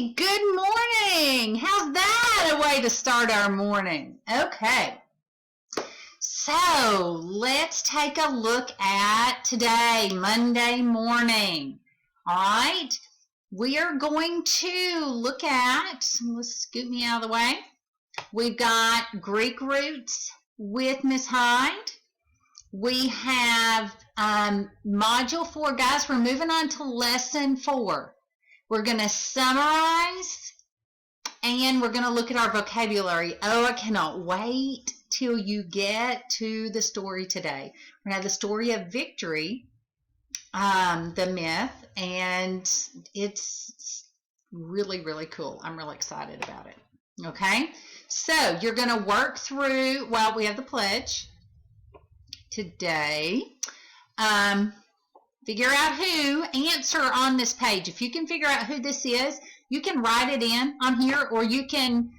Hey, good morning. How's that a way to start our morning? Okay. So let's take a look at today, Monday morning. All right. We are going to look at, let's scoot me out of the way. We've got Greek roots with Miss Hyde. We have Module 4. Guys, we're moving on to Lesson 4. We're going to summarize and we're going to look at our vocabulary. Oh, I cannot wait till you get to the story today. We're going to have the story of victory, the myth, and it's really, really cool. I'm really excited about it. Okay, so you're going to work through, well, we have the pledge today. Figure out who, answer on this page. If you can figure out who this is, you can write it in on here, or you can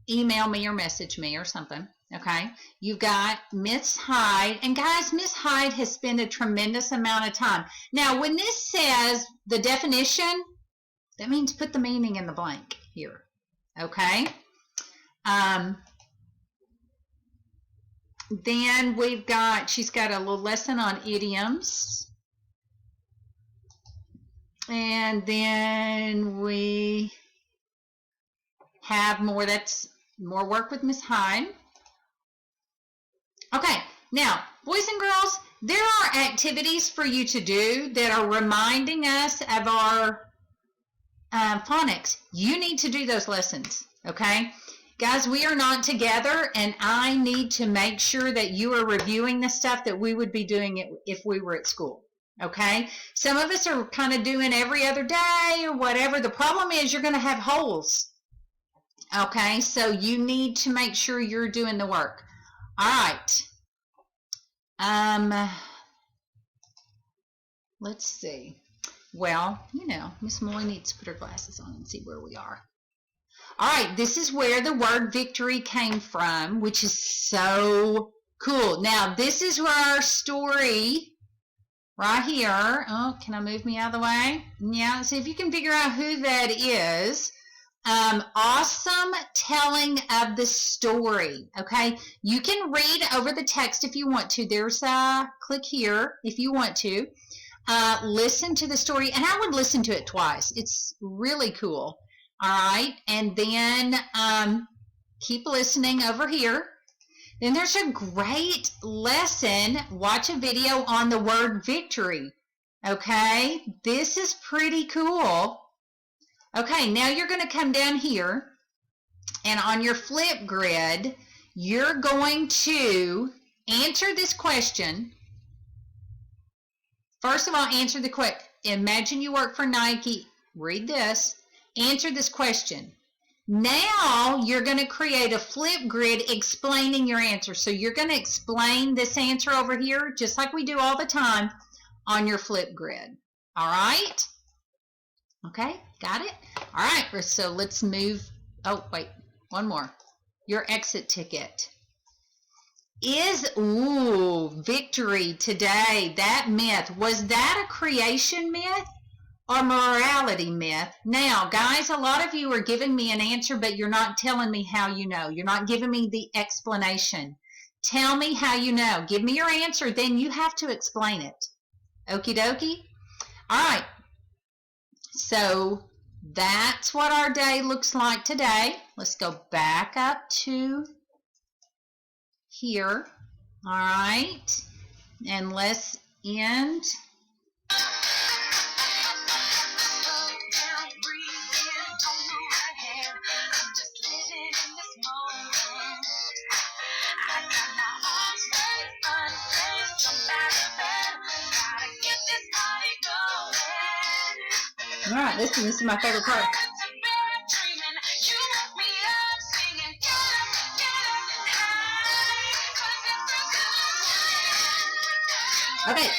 email me or message me or something. Okay, you've got Miss Hyde, and guys, Miss Hyde has spent a tremendous amount of time. Now, when this says the definition, that means put the meaning in the blank here. Okay. Then we've got, she's got a little lesson on idioms. And then we have more, that's more work with Miss Hyde. Okay, now, boys and girls, there are activities for you to do that are reminding us of our phonics. You need to do those lessons, okay? Guys, we are not together, and I need to make sure that you are reviewing the stuff that we would be doing if we were at school. Okay, some of us are kind of doing every other day or whatever. The problem is you're going to have holes. Okay, so you need to make sure you're doing the work. All right. Let's see. Well, you know, Miss Molly needs to put her glasses on and see where we are. All right, this is where the word victory came from, which is so cool. Now, this is where our story right here. Oh, can I move me out of the way? Yeah, see if you can figure out who that is. Awesome telling of the story. Okay, you can read over the text if you want to. There's a click here if you want to. Listen to the story, and I would listen to it twice. It's really cool. All right, and then keep listening over here. Then there's a great lesson. Watch a video on the word victory. Okay, this is pretty cool. Okay, now you're going to come down here, and on your flip grid, you're going to answer this question. First of all, answer the question. Imagine you work for Nike. Read this. Answer this question. Now you're going to create a flip grid explaining your answer. So you're going to explain this answer over here, just like we do all the time, on your flip grid. All right? Okay, got it? All right, so let's move. Oh, wait, one more. Your exit ticket. Victory today, that myth. Was that a creation myth or morality myth? Now, guys, a lot of you are giving me an answer, but you're not telling me how you know. You're not giving me the explanation. Tell me how you know. Give me your answer, then you have to explain it. Okie dokie? All right. So that's what our day looks like today. Let's go back up to here. All right. And let's end. All right, this is my favorite part. Okay.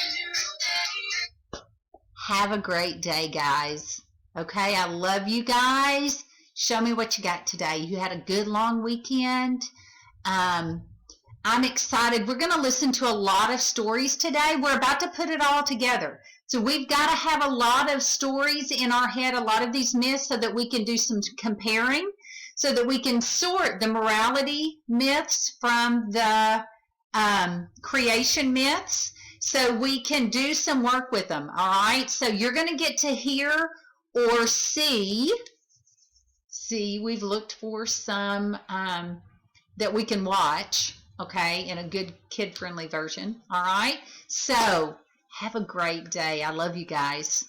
Have a great day, guys. Okay, I love you guys. Show me what you got today. You had a good long weekend. I'm excited. We're going to listen to a lot of stories today. We're about to put it all together. So we've got to have a lot of stories in our head, a lot of these myths, so that we can do some comparing, so that we can sort the morality myths from the creation myths, so we can do some work with them. All right, so you're going to get to hear or see, we've looked for some that we can watch, okay, in a good kid-friendly version. All right, so have a great day. I love you guys.